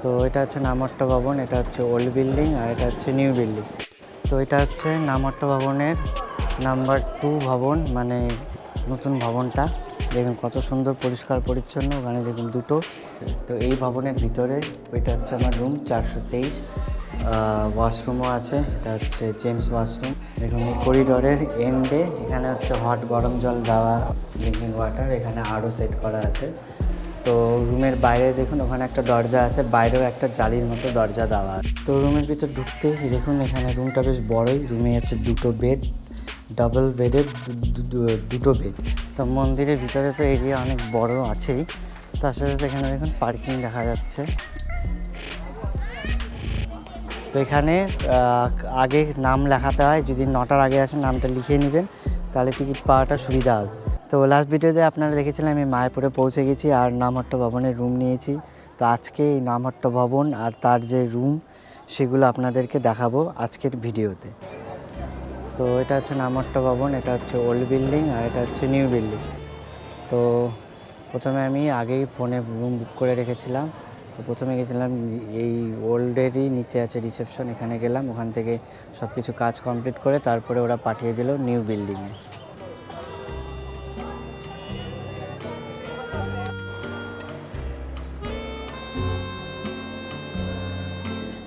তো এটা হচ্ছে নামহট্ট ভবন, এটা হচ্ছে ওল্ড বিল্ডিং আর এটা হচ্ছে নিউ বিল্ডিং। তো এটা হচ্ছে নামহট্ট ভবনের নাম্বার 2 ভবন, মানে নতুন ভবনটা। দেখুন কত সুন্দর পরিষ্কার পরিচ্ছন্ন, ওখানে দেখুন দুটো। তো এই ভবনের ভিতরে ওইটা হচ্ছে আমার রুম 423। ওয়াশরুমও আছে, এটা হচ্ছে জেন্টস ওয়াশরুম। দেখুন এই করিডোরের এন্ডে এখানে হচ্ছে হট গরম জল দেওয়া ড্রিঙ্কিং ওয়াটার, এখানে আরও সেট করা আছে। তো রুমের বাইরে দেখুন ওখানে একটা দরজা আছে, বাইরেও একটা জালির মতো দরজা দেওয়া। তো রুমের ভিতর ঢুকতেই দেখুন এখানে রুমটা বেশ বড়ই। রুমে হচ্ছে দুটো বেড, ডাবল বেডের দুটো বেড। তো মন্দিরের ভিতরে তো এরিয়া অনেক বড় আছেই, তার সাথে এখানে দেখুন পার্কিং দেখা যাচ্ছে। তো এখানে আগে নাম লেখাতে হয়, যদি 9টার আগে আসেন নামটা লিখে নেবেন, তাহলে টিকিট পাওয়াটা সুবিধা হবে। তো লাস্ট ভিডিওতে আপনারা দেখেছিলেন আমি মায়াপুরে পৌঁছে গেছি আর নামহট্ট ভবনের রুম নিয়েছি। তো আজকে এই নামহট্ট ভবন আর তার যে রুম সেগুলো আপনাদেরকে দেখাবো আজকের ভিডিওতে। তো এটা হচ্ছে নামহট্ট ভবন, এটা হচ্ছে ওল্ড বিল্ডিং আর এটা হচ্ছে নিউ বিল্ডিং। তো প্রথমে আমি আগেই ফোনে রুম বুক করে রেখেছিলাম। তো প্রথমে গেছিলাম এই ওল্ডেরই নিচে আছে রিসেপশন, এখানে গেলাম, ওখান থেকে সব কিছু কাজ কমপ্লিট করে তারপরে ওরা পাঠিয়ে দিল নিউ বিল্ডিংয়ে।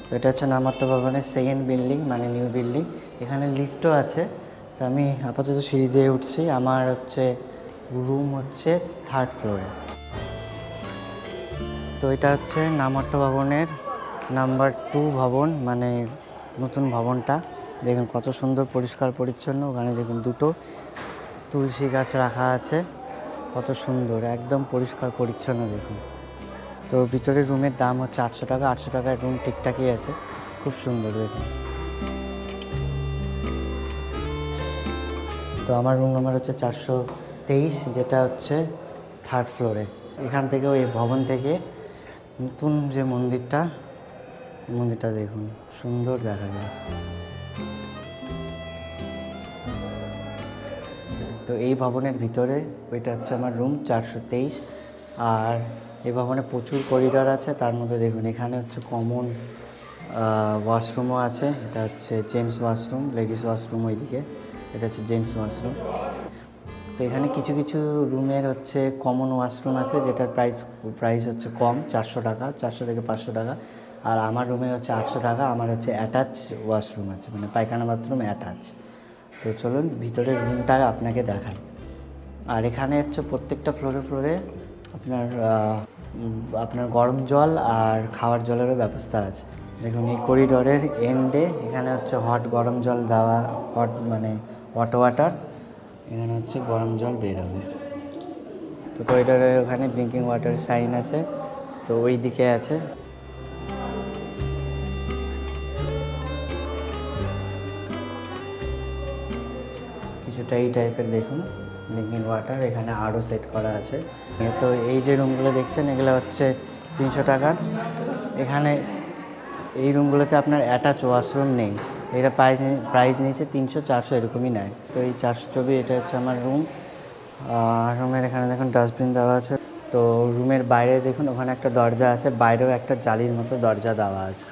তো এটা হচ্ছে নামহট্ট ভবনের সেকেন্ড বিল্ডিং, মানে নিউ বিল্ডিং। এখানে লিফটও আছে। তো আমি আপাতত সিঁড়ি দিয়ে উঠছি। আমার হচ্ছে রুম হচ্ছে 3rd ফ্লোরে। তো এটা হচ্ছে নামহট্ট ভবনের নাম্বার 2 ভবন, মানে নতুন ভবনটা। দেখুন কত সুন্দর পরিষ্কার পরিচ্ছন্ন, ওখানে দেখুন দুটো তুলসী গাছ রাখা আছে, কত সুন্দর একদম পরিষ্কার পরিচ্ছন্ন দেখুন। তো ভিতরের রুমের দাম হচ্ছে 800 টাকা। 800 টাকায় রুম ঠিকঠাকই আছে, খুব সুন্দর দেখুন। তো আমার রুম নাম্বার হচ্ছে 423, যেটা হচ্ছে 3rd ফ্লোরে। এখান থেকে ওই ভবন থেকে নতুন যে মন্দিরটা দেখুন সুন্দর দেখা যায়। তো এই ভবনের ভিতরে ওইটা হচ্ছে আমার রুম 423। আর এই ভবনে প্রচুর করিডোর আছে, তার মধ্যে দেখুন এখানে হচ্ছে কমন ওয়াশরুমও আছে। এটা হচ্ছে জেন্টস ওয়াশরুম, লেডিস ওয়াশরুম ওইদিকে, এটা হচ্ছে জেন্টস ওয়াশরুম। তো এখানে কিছু কিছু রুমের হচ্ছে কমন ওয়াশরুম আছে, যেটার প্রাইস হচ্ছে কম, 400 টাকা, 400 থেকে 500 টাকা। আর আমার রুমের হচ্ছে 800 টাকা। আমার হচ্ছে অ্যাটাচ ওয়াশরুম আছে, মানে পায়খানা বাথরুম অ্যাটাচ। তো চলুন ভিতরের রুমটা আপনাকে দেখাই। আর এখানে হচ্ছে প্রত্যেকটা ফ্লোরে ফ্লোরে আপনার গরম জল আর খাওয়ার জলেরও ব্যবস্থা আছে। দেখুন এই করিডোরের এন্ডে এখানে হচ্ছে হট গরম জল দেওয়া, মানে হট ওয়াটার, এখানে হচ্ছে গরম জল বের হবে। তো করিডোরের ওখানে ড্রিঙ্কিং ওয়াটার সাইন আছে, তো ওই দিকে আছে। কিছুটা এই টাইপের দেখুন ড্রিঙ্কিং ওয়াটার, এখানে আরও সেট করা আছে। তো এই যে রুমগুলো দেখছেন এগুলো হচ্ছে 300 টাকার। এখানে এই রুমগুলোতে আপনার অ্যাটাচ ওয়াশরুম নেই, এটা প্রাইস নিয়েছে 300-400 এরকমই নেয়। তো এই 424, এটা হচ্ছে আমার রুম। রুমের এখানে দেখুন ডাস্টবিন দেওয়া আছে। তো রুমের বাইরে দেখুন ওখানে একটা দরজা আছে, বাইরেও একটা জালির মতো দরজা দেওয়া আছে।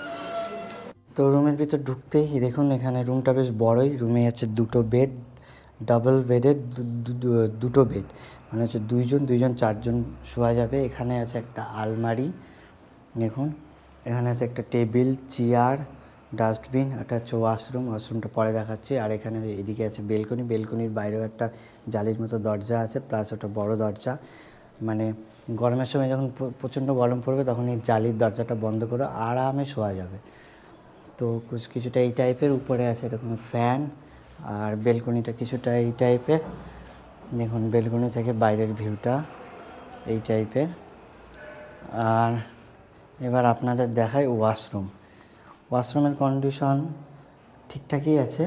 তো রুমের ভিতর ঢুকতেই দেখুন এখানে রুমটা বেশ বড়ই। রুমে হচ্ছে দুটো বেড, ডাবল বেডের দুটো বেড, মানে হচ্ছে দুইজন 4জন শোয়া যাবে। এখানে আছে একটা আলমারি, দেখুন এখানে আছে একটা টেবিল, চেয়ার, ডাস্টবিন, এটা হচ্ছে ওয়াশরুমটা পরে দেখাচ্ছি। আর এখানে এদিকে আছে বেলকনির বাইরেও একটা জালির মতো দরজা আছে, প্লাস ওটা বড় দরজা। মানে গরমের সময় যখন প্রচণ্ড গরম পড়বে তখন এই জালির দরজাটা বন্ধ করে আরামে শোয়া যাবে। তো কিছুটা এই টাইপের, উপরে আছে এরকম ফ্যান। আর বেলকনিটা কিছুটা এই টাইপের, দেখুন বেলকনি থেকে বাইরের ভিউটা এই টাইপের। আর এবার আপনাদের দেখাই ওয়াশরুমের কন্ডিশন ঠিকঠাকই আছে।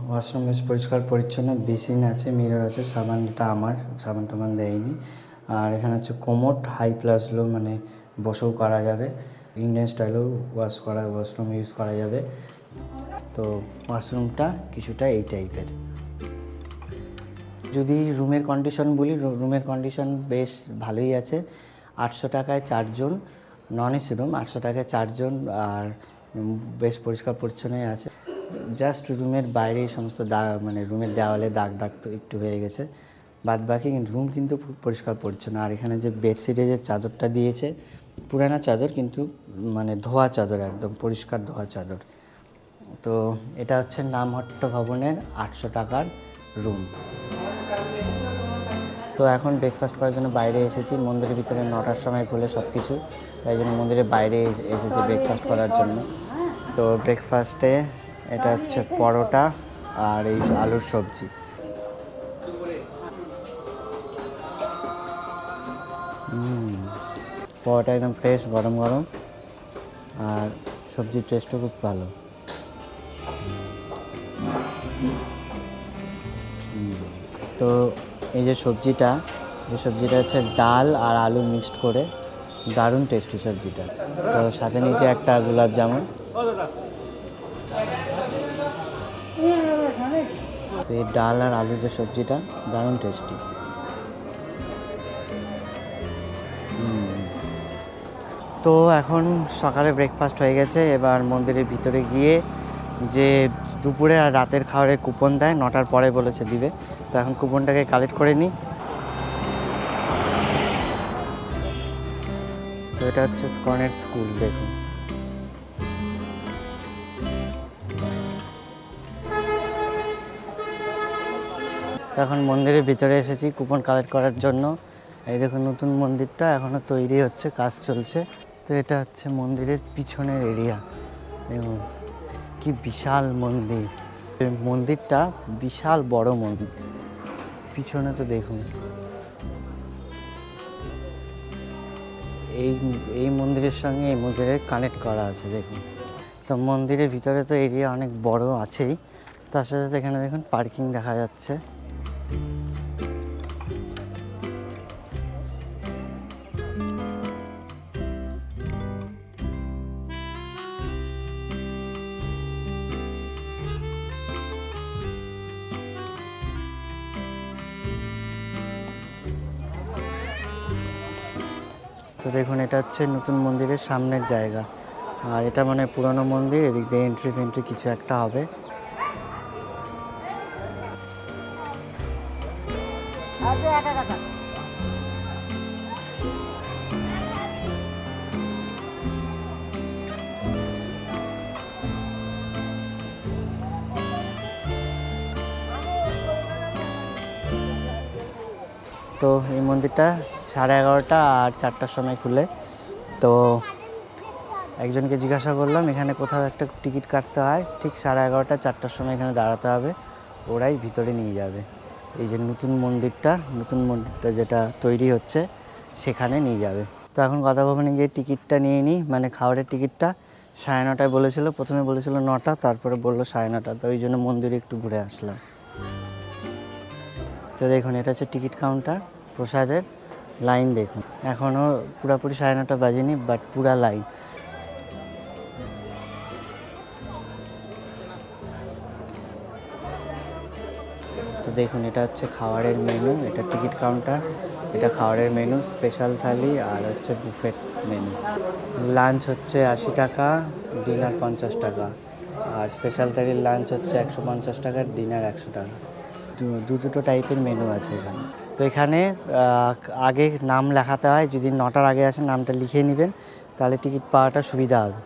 ওয়াশরুম বেশ পরিষ্কার পরিচ্ছন্ন, বেসিন আছে, মিরর আছে, সাবানটা আমার সাবান টাবান দেয়নি। আর এখানে হচ্ছে কোমোড, হাই প্লাস লো, মানে বসেও করা যাবে, ইন্ডিয়ান স্টাইলেও ওয়াশরুম ইউজ করা যাবে। তো ওয়াশরুমটা কিছুটা এই টাইপের। যদি রুমের কন্ডিশন বলি, রুমের কন্ডিশন বেশ ভালোই আছে। 800 টাকায় 4জন, নন এসি রুম, 800 টাকায় 4 জন, আর বেশ পরিষ্কার পরিচ্ছন্নই আছে। জাস্ট রুমের বাইরে সমস্ত মানে রুমের দেওয়ালে দাগ দাগ তো একটু হয়ে গেছে, বাদ বাকি রুম কিন্তু পরিষ্কার পরিচ্ছন্ন। আর এখানে যে বেডশিটে যে চাদরটা দিয়েছে, পুরানো চাদর কিন্তু মানে ধোয়া চাদর, একদম পরিষ্কার ধোয়া চাদর। তো এটা হচ্ছে নামহট্ট ভবনের 800 টাকার রুম। তো এখন ব্রেকফাস্ট করার জন্য বাইরে এসেছি। মন্দিরের ভিতরে 9টার সময় খুলে সব কিছু, তাই জন্য মন্দিরের বাইরে এসেছি ব্রেকফাস্ট করার জন্য। তো ব্রেকফাস্টে এটা হচ্ছে পরোটা আর এই আলুর সবজি। পরোটা একদম ফ্রেশ, গরম গরম, আর সবজির টেস্টও খুব ভালো। তো এই যে সবজিটা হচ্ছে ডাল আর আলু মিক্সড করে, দারুণ টেস্টি সবজিটা। তো সাথে নিচে একটা গোলাপ জামুন। তো এই ডাল আর আলুর যে সবজিটা দারুণ টেস্টি। তো এখন সকালে ব্রেকফাস্ট হয়ে গেছে, এবার মন্দিরের ভিতরে গিয়ে যে দুপুরে আর রাতের খাবারের কুপন দেয়, 9টার পরে বলেছে দিবে। তো এখন কুপনটাকে কালেক্ট করে নিই। তো এটা হচ্ছে স্কনের স্কুল, দেখুন। তো এখন মন্দিরের ভিতরে এসেছি কুপন কালেক্ট করার জন্য। এই দেখুন নতুন মন্দিরটা এখনও তৈরি হচ্ছে, কাজ চলছে। তো এটা হচ্ছে মন্দিরের পিছনের এরিয়া, দেখুন কি বিশাল মন্দির। মন্দিরটা বিশাল বড় মন্দির, পিছনে তো দেখুন। এই মন্দিরের সঙ্গে এই মন্দিরের কানেক্ট করা আছে, দেখুন। তো মন্দিরের ভিতরে তো এরিয়া অনেক বড় আছেই, তার সাথে এখানে দেখুন পার্কিং দেখা যাচ্ছে। তো দেখুন এটা হচ্ছে নতুন মন্দিরের সামনের জায়গা, আর এটা মানে পুরনো মন্দির, এদিক দিয়ে এন্ট্রি ফেন্ট্রি কিছু একটা হবে। তো এই মন্দিরটা 11:30 আর 4টার সময় খুলে। তো একজনকে জিজ্ঞাসা করলাম এখানে কোথাও একটা টিকিট কাটতে হয়, ঠিক 11:30 4টার সময় এখানে দাঁড়াতে হবে, ওরাই ভিতরে নিয়ে যাবে। এই যে নতুন মন্দিরটা যেটা তৈরি হচ্ছে সেখানে নিয়ে যাবে। তো এখন কথা ভবনে গিয়ে টিকিটটা নিয়ে নিই, মানে খাবারের টিকিটটা। 9:30 বলেছিল, প্রথমে বলেছিল 9টা, তারপরে বললো 9:30। তো ওই জন্য মন্দিরে একটু ঘুরে আসলাম। তো দেখুন এটা হচ্ছে টিকিট কাউন্টার, প্রসাদের লাইন দেখুন। এখনও পুরোপুরি 9:30 বাজেনি, বাট পুরা লাইন। তো দেখুন এটা হচ্ছে খাবারের মেনু, এটা টিকিট কাউন্টার, এটা খাবারের মেনু, স্পেশাল থালি আর হচ্ছে বুফেট মেনু। লাঞ্চ হচ্ছে 80 টাকা, ডিনার 50 টাকা, আর স্পেশাল থালির লাঞ্চ হচ্ছে 150 টাকা, ডিনার 100 টাকা। দুটো টাইপের মেনু আছে এখানে। তো এখানে আগে নাম লেখাতে হয়, যদি 9টার আগে আসেন নামটা লিখে নেবেন, তাহলে টিকিট পাওয়াটা সুবিধা হবে।